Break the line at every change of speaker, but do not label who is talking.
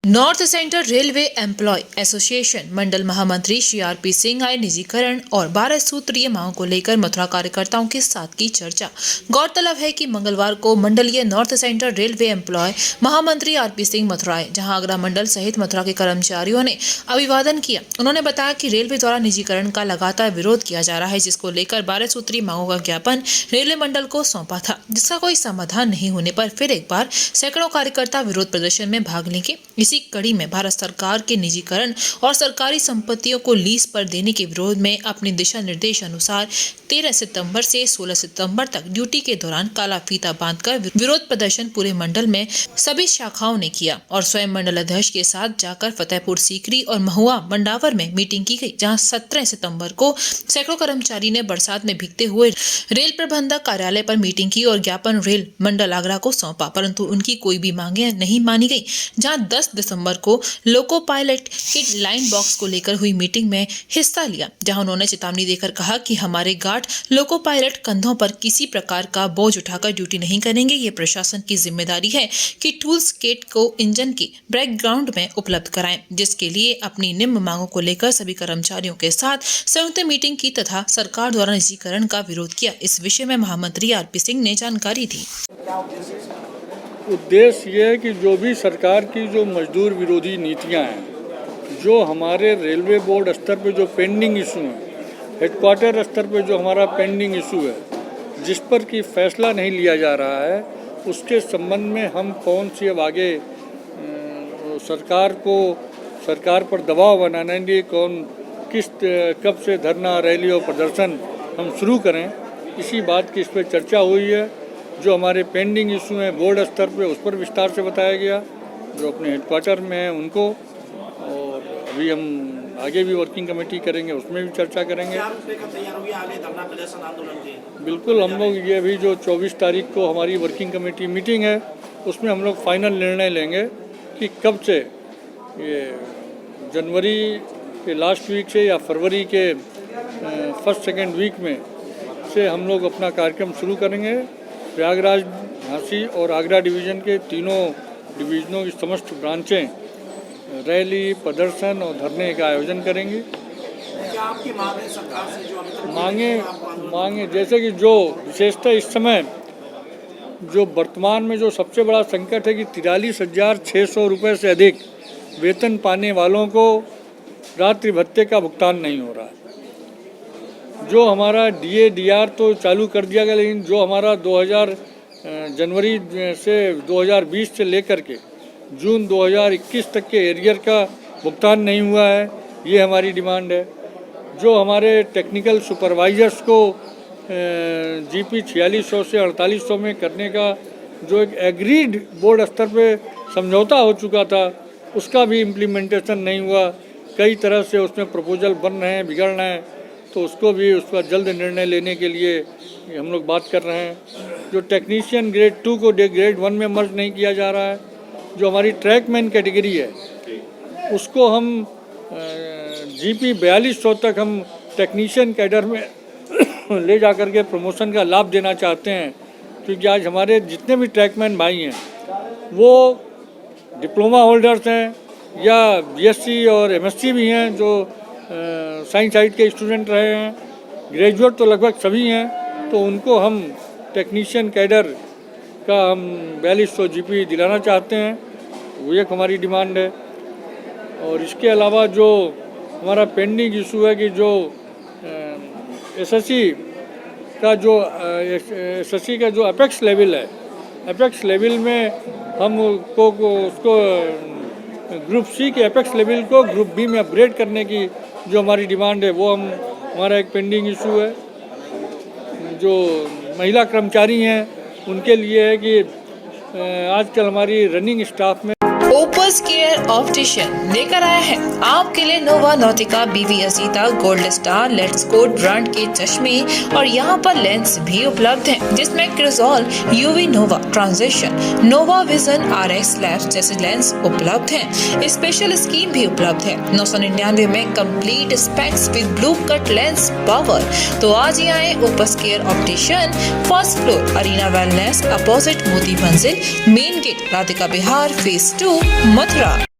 North central railway employ association मंडल महामंत्री Shri RP Singh आए निजीकरण और 12 सूत्रीय मांगों को लेकर मथुरा कार्यकर्ताओं के साथ की चर्चा। गौरतलब है कि मंगलवार को मंडलीय नॉर्थ सेंट्रल रेलवे एम्प्लॉय महामंत्री आरपी सिंह मथुरा आए, जहां आगरा मंडल सहित मथुरा के कर्मचारियों ने अभिवादन किया। उन्होंने बताया कि रेलवे द्वारा निजीकरण का लगातार विरोध किया जा रहा है, जिसको लेकर 12 सूत्रीय मांगों का ज्ञापन रेलवे मंडल को सौंपा था, जिसका कोई समाधान नहीं होने पर फिर एक बार सैकड़ों कार्यकर्ता विरोध प्रदर्शन में भाग लेंगे। इसी कड़ी में भारत सरकार के निजीकरण और सरकारी संपत्तियों को लीज पर देने के विरोध में अपने दिशा निर्देश अनुसार 13 सितंबर से 16 सितंबर तक ड्यूटी के दौरान काला फीता बांधकर विरोध प्रदर्शन पूरे मंडल में सभी शाखाओं ने किया और स्वयं मंडल अध्यक्ष के साथ जाकर फतेहपुर सीकरी और महुआ मंडावर में मीटिंग की गई, जहां 17 सितंबर को सैकड़ों कर्मचारी ने बरसात में भीगते हुए रेल प्रबंधक कार्यालय पर मीटिंग की और ज्ञापन रेल मंडल आगरा को सौंपा, परंतु उनकी कोई भी मांगे नहीं मानी गई। जहां 10 दिसंबर को लोको पायलट के लाइन बॉक्स को लेकर हुई मीटिंग में हिस्सा लिया, जहां उन्होंने चेतावनी देकर कहा कि हमारे गार्ड लोको पायलट कंधों पर किसी प्रकार का बोझ उठाकर ड्यूटी नहीं करेंगे। ये प्रशासन की जिम्मेदारी है कि टूल्स किट को इंजन की बैकग्राउंड में उपलब्ध कराएं, जिसके लिए अपनी निम्न मांगों को लेकर सभी कर्मचारियों के साथ संयुक्त मीटिंग की तथा सरकार द्वारा निजीकरण का विरोध किया। इस विषय में महामंत्री आरपी सिंह ने जानकारी दी।
उद्देश्य ये है कि जो भी सरकार की जो मजदूर विरोधी नीतियां हैं, जो हमारे रेलवे बोर्ड स्तर पे जो पेंडिंग इशू हैं, हेडक्वार्टर स्तर पे जो हमारा पेंडिंग इशू है, जिस पर कि फैसला नहीं लिया जा रहा है, उसके संबंध में हम कौन सी अब आगे सरकार पर दबाव बनाने के लिए कब से धरना रैली और प्रदर्शन हम शुरू करें, इसी बात की इस पर चर्चा हुई है। जो हमारे पेंडिंग इशू हैं बोर्ड स्तर पे, उस पर विस्तार से बताया गया, जो अपने हेडक्वार्टर में हैं उनको, और अभी हम आगे भी वर्किंग कमेटी करेंगे, उसमें भी चर्चा करेंगे। बिल्कुल, हम लोग ये भी जो 24 तारीख को हमारी वर्किंग कमेटी मीटिंग है, उसमें हम लोग फाइनल निर्णय लेंगे कि कब से ये जनवरी के लास्ट वीक से या फरवरी के फर्स्ट सेकेंड वीक में से हम लोग अपना कार्यक्रम शुरू करेंगे। प्रयागराज, झांसी और आगरा डिवीज़न के तीनों डिवीज़नों की समस्त ब्रांचें रैली, प्रदर्शन और धरने का आयोजन करेंगे।
क्या आपकी मांग है सरकार से जो
मांगे जैसे कि जो विशेषतः इस समय जो वर्तमान में जो सबसे बड़ा संकट है कि 43,600 रुपये से अधिक वेतन पाने वालों को रात्रि भत्ते का भुगतान नहीं हो रहा है। जो हमारा DA/DR तो चालू कर दिया गया, लेकिन जो हमारा जनवरी से 2020 से लेकर के जून 2021 तक के एरियर का भुगतान नहीं हुआ है, ये हमारी डिमांड है। जो हमारे टेक्निकल सुपरवाइजर्स को GP 4600 से 4800 में करने का जो एक एग्रीड बोर्ड स्तर पे समझौता हो चुका था, उसका भी इम्प्लीमेंटेशन नहीं हुआ। कई तरह से उसमें प्रपोजल बन रहे हैं, बिगड़ रहे हैं, तो उसको भी उस पर जल्द निर्णय लेने के लिए हम लोग बात कर रहे हैं। जो टेक्नीशियन ग्रेड 2 को ग्रेड 1 में मर्ज नहीं किया जा रहा है, जो हमारी ट्रैकमैन कैटेगरी है, उसको हम GP 4200 तक हम टेक्नीशियन कैडर में ले जा कर के प्रमोशन का लाभ देना चाहते हैं, क्योंकि आज हमारे जितने भी ट्रैकमैन भाई हैं वो डिप्लोमा होल्डर्स हैं या BSc और MSc भी हैं, जो साइंस साइड के स्टूडेंट रहे हैं, ग्रेजुएट तो लगभग सभी हैं, तो उनको हम टेक्नीशियन कैडर का हम 4200 GP दिलाना चाहते हैं। वो एक हमारी डिमांड है। और इसके अलावा जो हमारा पेंडिंग इशू है कि जो SSC का जो अपेक्स लेवल है, अपेक्स लेवल में हम उसको ग्रुप C के अपेक्स लेवल को ग्रुप B में अपग्रेड करने की जो हमारी डिमांड है, वो हमारा एक पेंडिंग इशू है। जो महिला कर्मचारी हैं उनके लिए है कि आजकल हमारी रनिंग स्टाफ में
ओपस केयर ऑप्टिशियन लेकर आया है आपके लिए नोवा नॉटिका, BV असीता, Gold Star, Let's Go brand के चश्मे और यहाँ पर लेंस भी उपलब्ध हैं, जिसमें Crizal, UV Nova transition, Nova vision, RX labs जैसे लेंस उपलब्ध हैं। स्पेशल स्कीम भी उपलब्ध है 999 में complete specs with blue cut lens power. तो आज ही आए Opus care optician, first floor, Arena wellness, opposite Moti Manzil, main gate, Radhika Bihar, phase 2, Mathura.